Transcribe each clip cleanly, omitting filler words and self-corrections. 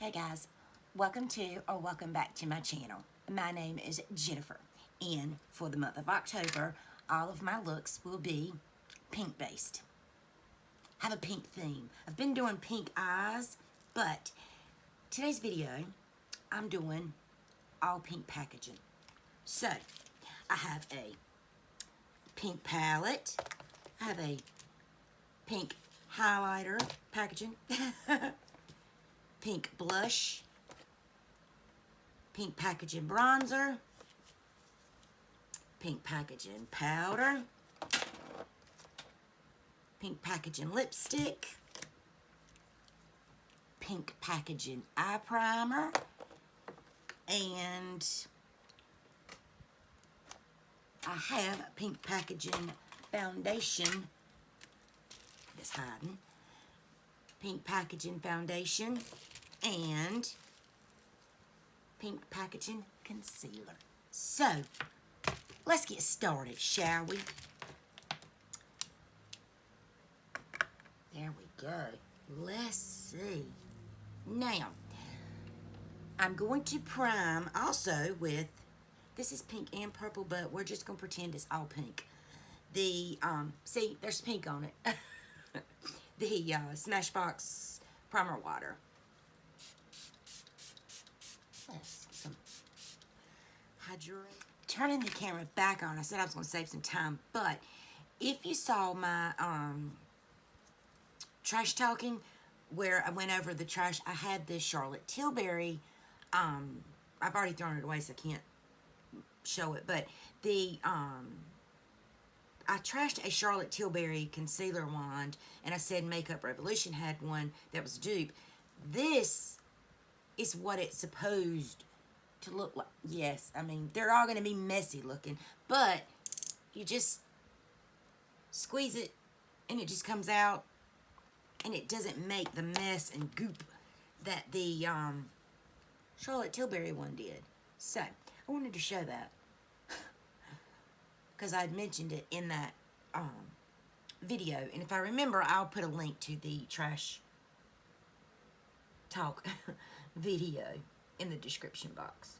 Hey guys, welcome to or welcome back to my channel. My name is Jennifer, and for the month of October, all of my looks will be pink based. I have a pink theme. I've been doing pink eyes, but today's video, I'm doing all pink packaging. So, I have a pink palette, I have a pink highlighter packaging, pink blush, pink packaging bronzer, pink packaging powder, pink packaging lipstick, pink packaging eye primer, and I have pink packaging foundation that's hiding, pink packaging foundation, and pink packaging concealer. So, let's get started, shall we? There we go. Let's see. Now, I'm going to prime also with, this is pink and purple, but we're just going to pretend it's all pink. The, see, there's pink on it. The Smashbox Primer Water. Let's get some hydrate. Turning the camera back on, I said I was going to save some time, but if you saw my trash talking, where I went over the trash, I had this Charlotte Tilbury, I've already thrown it away so I can't show it, but the, I trashed a Charlotte Tilbury concealer wand, and I said Makeup Revolution had one that was dupe. This is what it's supposed to look like. Yes, I mean, they're all going to be messy looking, but you just squeeze it, and it just comes out, and it doesn't make the mess and goop that the Charlotte Tilbury one did. So, I wanted to show that, because I'd mentioned it in that video, and if I remember, I'll put a link to the trash talk video in the description box.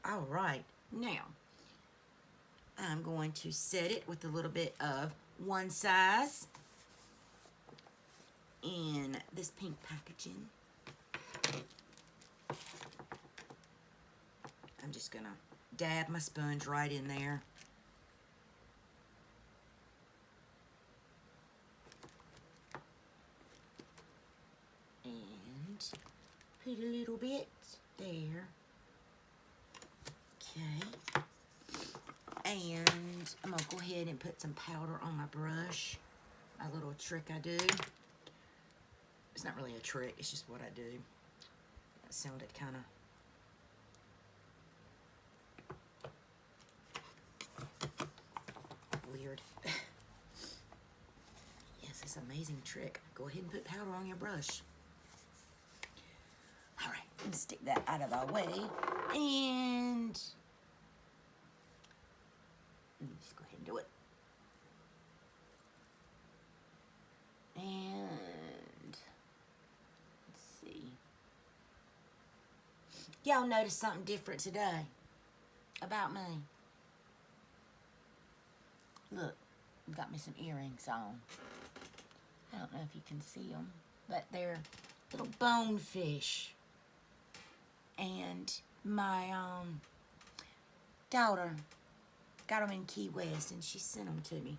Alright, now I'm going to set it with a little bit of One Size in this pink packaging. I'm just gonna dab my sponge right in there. And put a little bit there. Okay. And I'm gonna go ahead and put some powder on my brush. A little trick I do. It's not really a trick, it's just what I do. That sounded kind of weird. Yes, it's an amazing trick. Go ahead and put powder on your brush. Alright, let's stick that out of our way. And let me just go ahead and do it. And let's see. Y'all noticed something different today about me. Look, I've got me some earrings on. I don't know if you can see them, but they're little bonefish. And my daughter got them in Key West, and she sent them to me.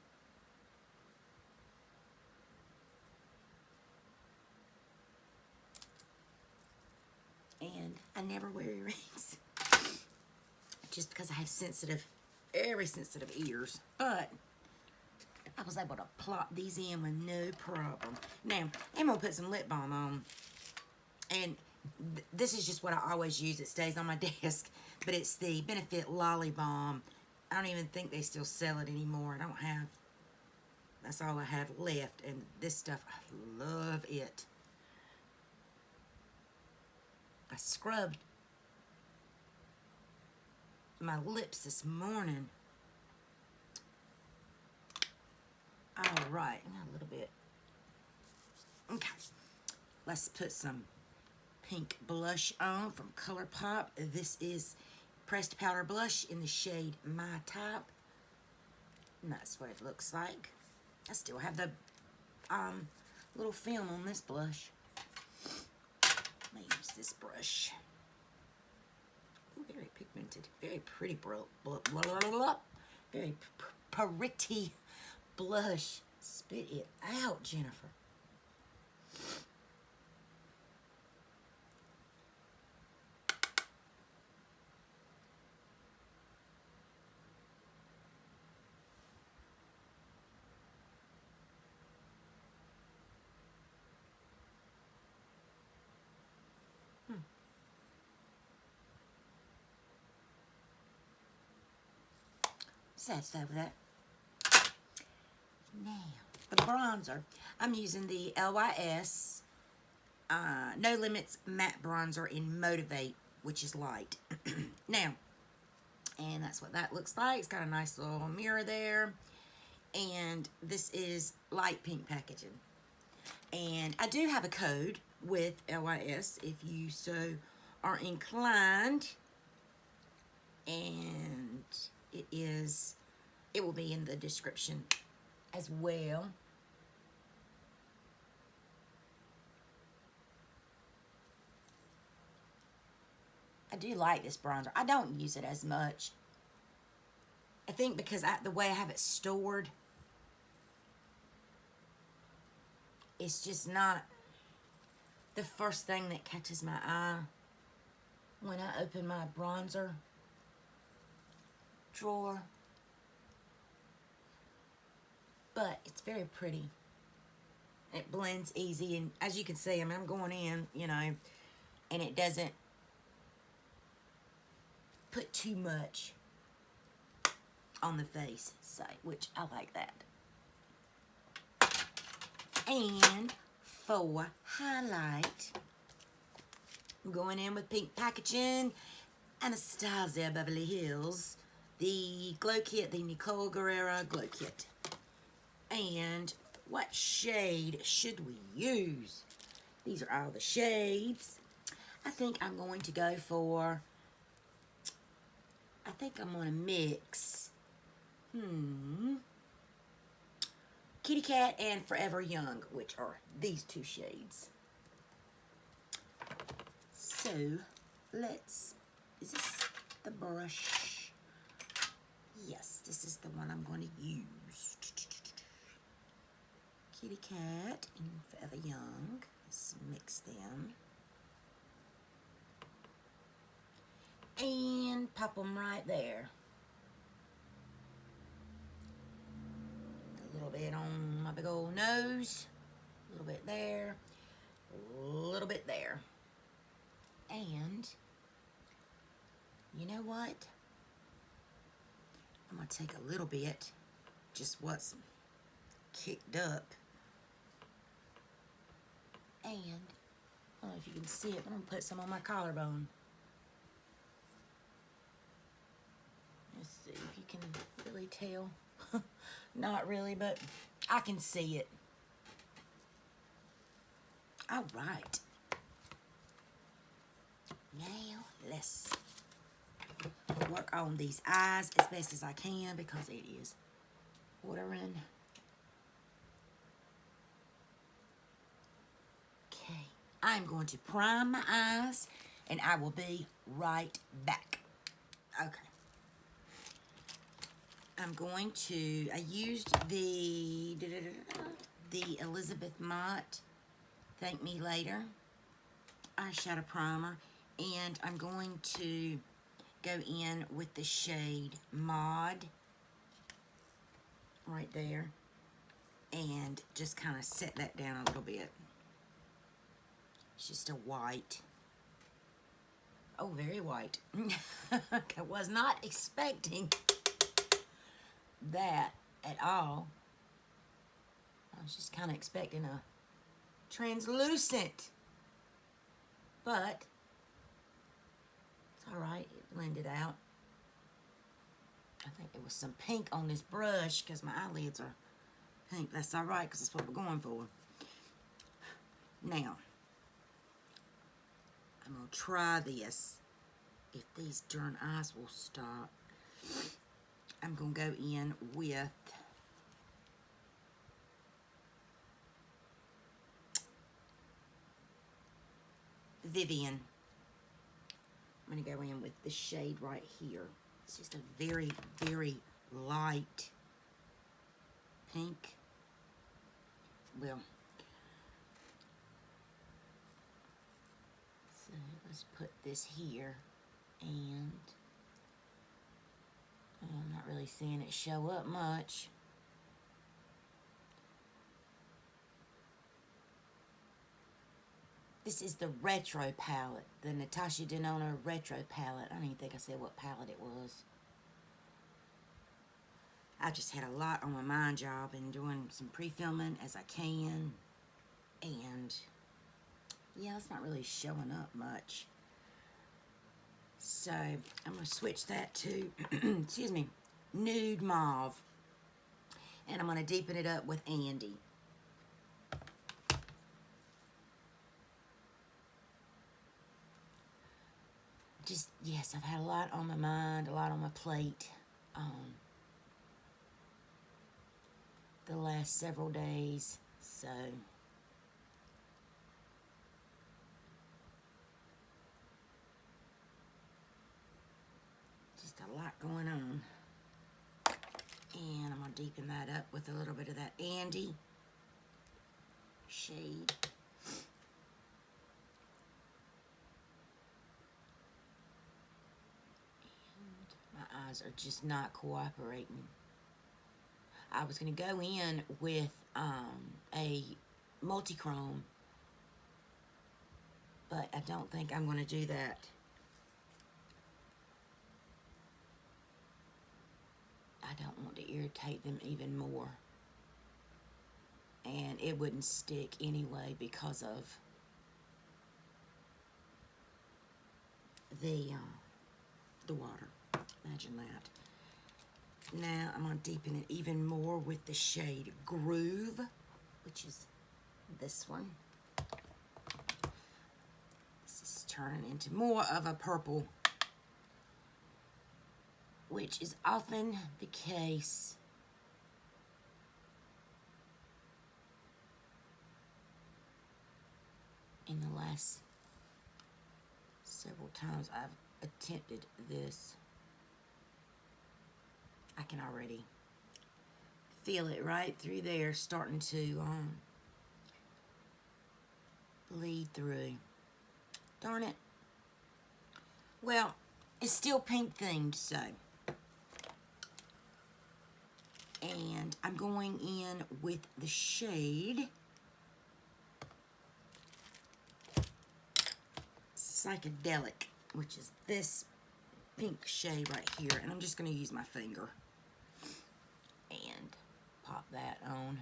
And I never wear earrings just because I have sensitive, very sensitive ears. But I was able to plop these in with no problem. Now, I'm going to put some lip balm on. And this is just what I always use. It stays on my desk. But it's the Benefit Lolly Balm. I don't even think they still sell it anymore. I don't have. That's all I have left. And this stuff, I love it. I scrubbed my lips this morning. Alright, a little bit. Okay. Let's put some pink blush on from Colourpop. This is pressed powder blush in the shade My Type. And that's what it looks like. I still have the little film on this blush. Let me use this brush. Ooh, very pigmented, very pretty, very pretty blush. Spit it out, Jennifer. Satisfied with that. Now, for the bronzer, I'm using the LYS No Limits Matte Bronzer in Motivate, which is light. Now, and that's what that looks like. It's got a nice little mirror there. And this is light pink packaging. And I do have a code with LYS if you so are inclined. And it will be in the description as well. I do like this bronzer. I don't use it as much. I think because the way I have it stored, it's just not the first thing that catches my eye when I open my bronzer drawer. But it's very pretty. It blends easy, and as you can see, I mean, I'm going in, you know, and it doesn't put too much on the face, so, which I like that. And for highlight, I'm going in with pink packaging, Anastasia Beverly Hills, the Glow Kit, the Nicole Guerriero Glow Kit. And what shade should we use? These are all the shades. I think I'm going to go for, I think I'm going to mix, Kitty Cat and Forever Young, which are these two shades. So, is this the brush? Yes, this is the one I'm going to use. Kitty Cat and Forever Young. Let's mix them. And pop them right there. A little bit on my big old nose. A little bit there. A little bit there. And, you know what? I'm going to take a little bit, just what's kicked up. And, I don't know if you can see it, but I'm going to put some on my collarbone. Let's see if you can really tell. Not really, but I can see it. All right. Now, let's work on these eyes as best as I can because it is watering. Okay, I'm going to prime my eyes and I will be right back. Okay. I'm going to, I used the Elizabeth Mott Thank Me Later eyeshadow primer, and I'm going to go in with the shade Mod right there and just kind of set that down a little bit. It's just a white. Oh, very white. I was not expecting that at all. I was just kind of expecting a translucent, but it's all right. It blended out. I think there was some pink on this brush because my eyelids are pink. That's all right because that's what we're going for. Now, I'm going to try this. If these darn eyes will stop. I'm going to go in with Vivian. I'm going to go in with the shade right here. It's just a very, very light pink. Well, so let's put this here, and I'm not really seeing it show up much. This is the Retro palette, the Natasha Denona Retro palette. I don't even think I said what palette it was. I just had a lot on my mind job and doing some pre-filming as I can. And yeah, it's not really showing up much. So I'm going to switch that to, excuse me, Nude Mauve. And I'm going to deepen it up with Andy. Just, yes, I've had a lot on my mind, a lot on my plate. The last several days, so just a lot going on. And I'm going to deepen that up with a little bit of that Andy shade. And my eyes are just not cooperating. I was going to go in with a multi-chrome, but I don't think I'm going to do that. I don't want to irritate them even more. And it wouldn't stick anyway because of the water. Imagine that. Now I'm going to deepen it even more with the shade Groove, which is this one. This is turning into more of a purple, which is often the case in the last several times I've attempted this. I can already feel it right through there starting to bleed through. Darn it. Well, it's still pink themed, so. And I'm going in with the shade Psychedelic, which is this pink shade right here. And I'm just going to use my finger and pop that on.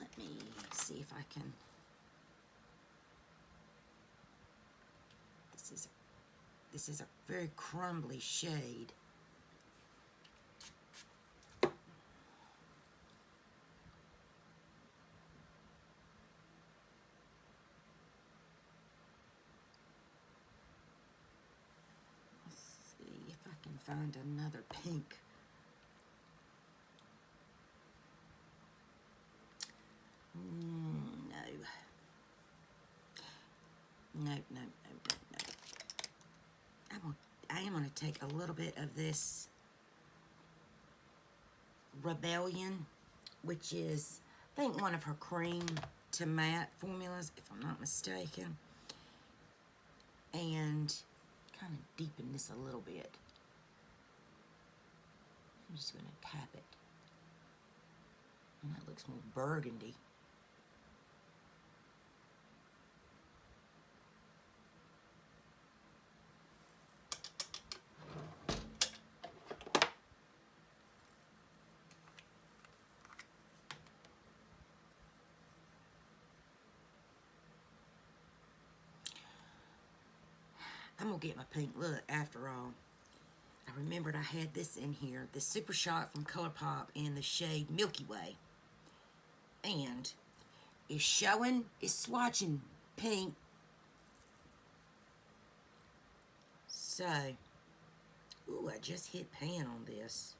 Let me see if I can. This is a very crumbly shade. Find another pink. No. No. I am going to take a little bit of this Rebellion, which is, I think, one of her cream to matte formulas, if I'm not mistaken. And kind of deepen this a little bit. I'm just going to tap it. And that looks more burgundy. I'm going to get my pink look after all. I remembered I had this in here, the Super Shot from Colourpop in the shade Milky Way. And it's swatching pink. So, ooh, I just hit pan on this.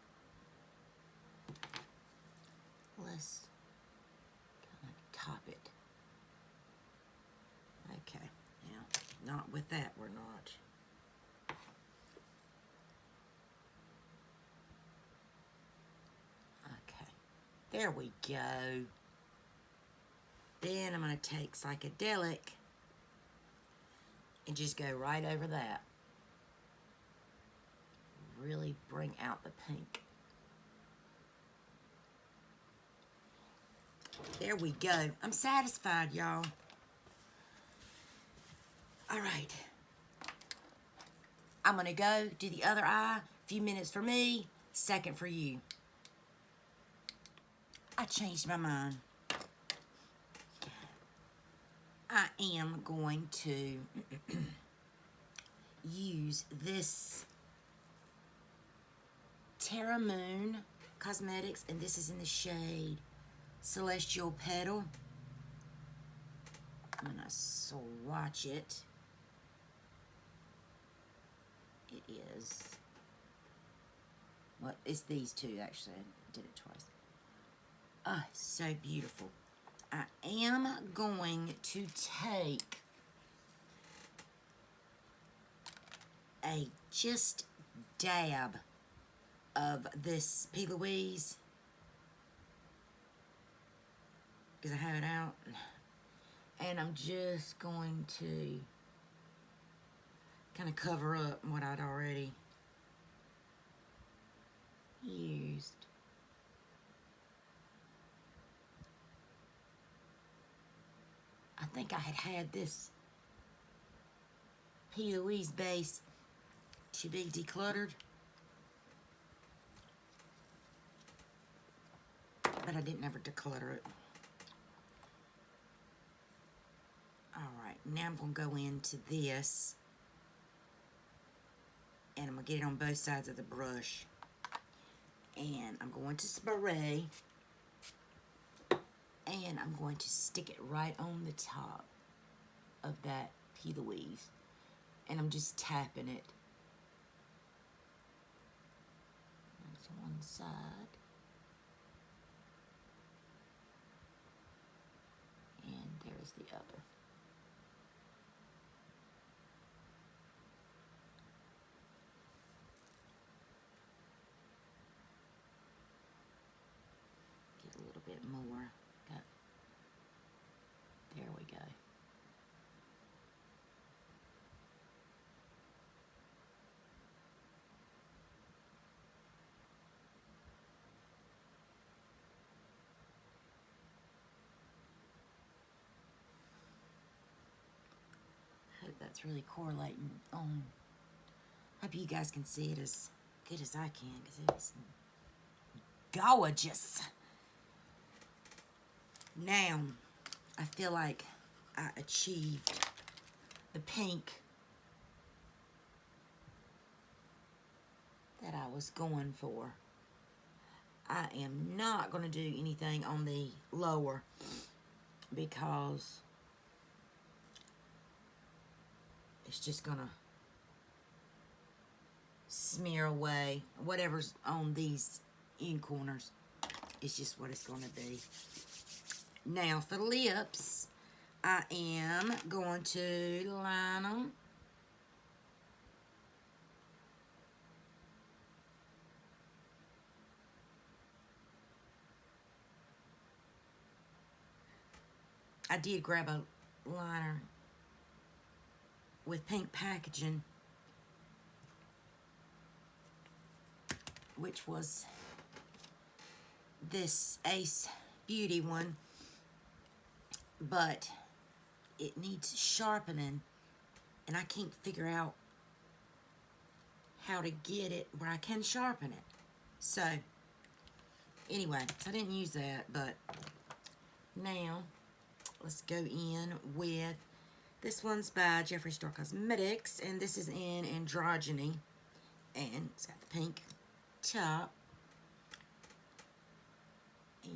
Let's kind of top it. Okay, now, not with that, we're not. Okay, there we go. Then I'm going to take Psychedelic and just go right over that. Really bring out the pink. There we go. I'm satisfied, y'all. All right. I'm going to go do the other eye. A few minutes for me, second for you. I changed my mind. I am going to use this Terra Moon Cosmetics, and this is in the shade Celestial Petal. I'm going to swatch it. It is, well, it's these two actually. I did it twice. Oh, so beautiful. I am going to take a just dab of this P. Louise because I have it out, and I'm just going to kind of cover up what I'd already used. I think I had this P. Louise base to be decluttered, but I didn't ever declutter it. Alright, now I'm going to go into this, and I'm going to get it on both sides of the brush. And I'm going to spray, and I'm going to stick it right on the top of that P. Louise. And I'm just tapping it. That's one side. And there's the other. Get a little bit more. There we go. Hope that's really correlating on. Hope you guys can see it as good as I can, because it is gorgeous. Now, I feel like I achieved the pink that I was going for. I am not going to do anything on the lower because it's just going to smear away whatever's on these end corners. It's just what it's going to be. Now for the lips, I am going to line them. I did grab a liner with pink packaging, which was this Ace Beauty one, but it needs sharpening, and I can't figure out how to get it where I can sharpen it. So anyway, I didn't use that, but now let's go in with This one's by Jeffree Star Cosmetics, and this is in Androgyny. And it's got the pink top. And,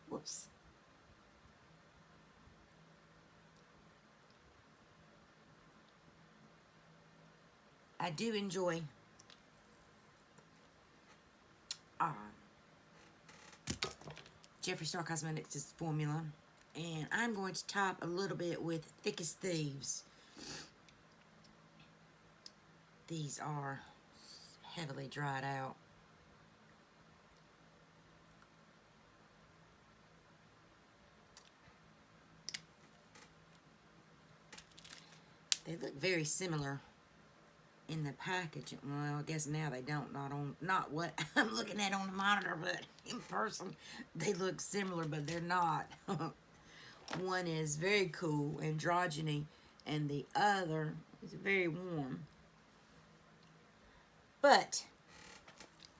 whoops. I do enjoy Jeffree Star Cosmetics' formula. And I'm going to top a little bit with Thick as Thieves. These are heavily dried out. They look very similar in the package. Well, I guess now they don't. Not what I'm looking at on the monitor, but in person they look similar, but they're not. One is very cool, androgyny, and the other is very warm. But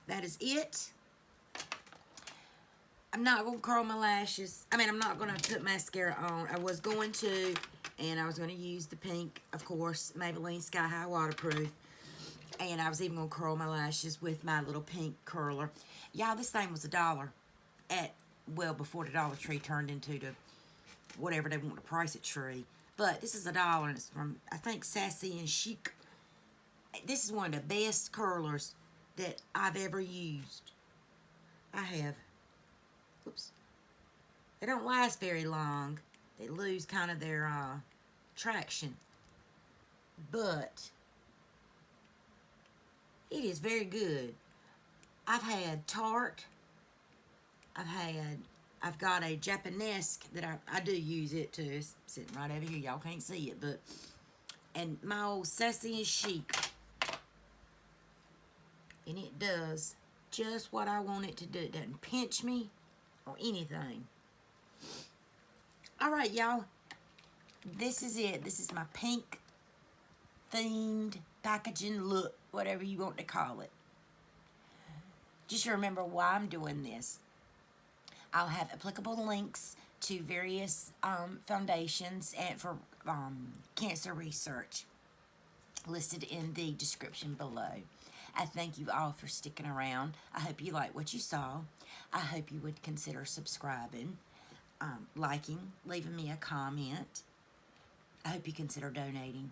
that is it. I'm not going to curl my lashes. I mean, I'm not going to put mascara on. I was going to, and I was going to use the pink, of course, Maybelline Sky High Waterproof. And I was even going to curl my lashes with my little pink curler. Y'all, this thing was $1 at, well, before the Dollar Tree turned into the whatever they want to price it tree. But this is $1, and it's from, I think, Sassy and Chic. This is one of the best curlers that I've ever used. I have. Oops. They don't last very long. They lose kind of their traction. But it is very good. I've had Tarte. I've got a Japanese that I do use it too. It's sitting right over here. Y'all can't see it, but, and my old Sassy and Chic. And it does just what I want it to do. It doesn't pinch me or anything. Alright, y'all. This is it. This is my pink themed packaging look, whatever you want to call it. Just remember why I'm doing this. I'll have applicable links to various foundations and for cancer research listed in the description below. I thank you all for sticking around. I hope you like what you saw. I hope you would consider subscribing, liking, leaving me a comment. I hope you consider donating.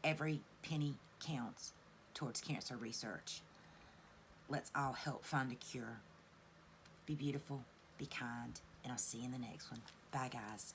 Every penny counts towards cancer research. Let's all help find a cure. Be beautiful, be kind, and I'll see you in the next one. Bye, guys.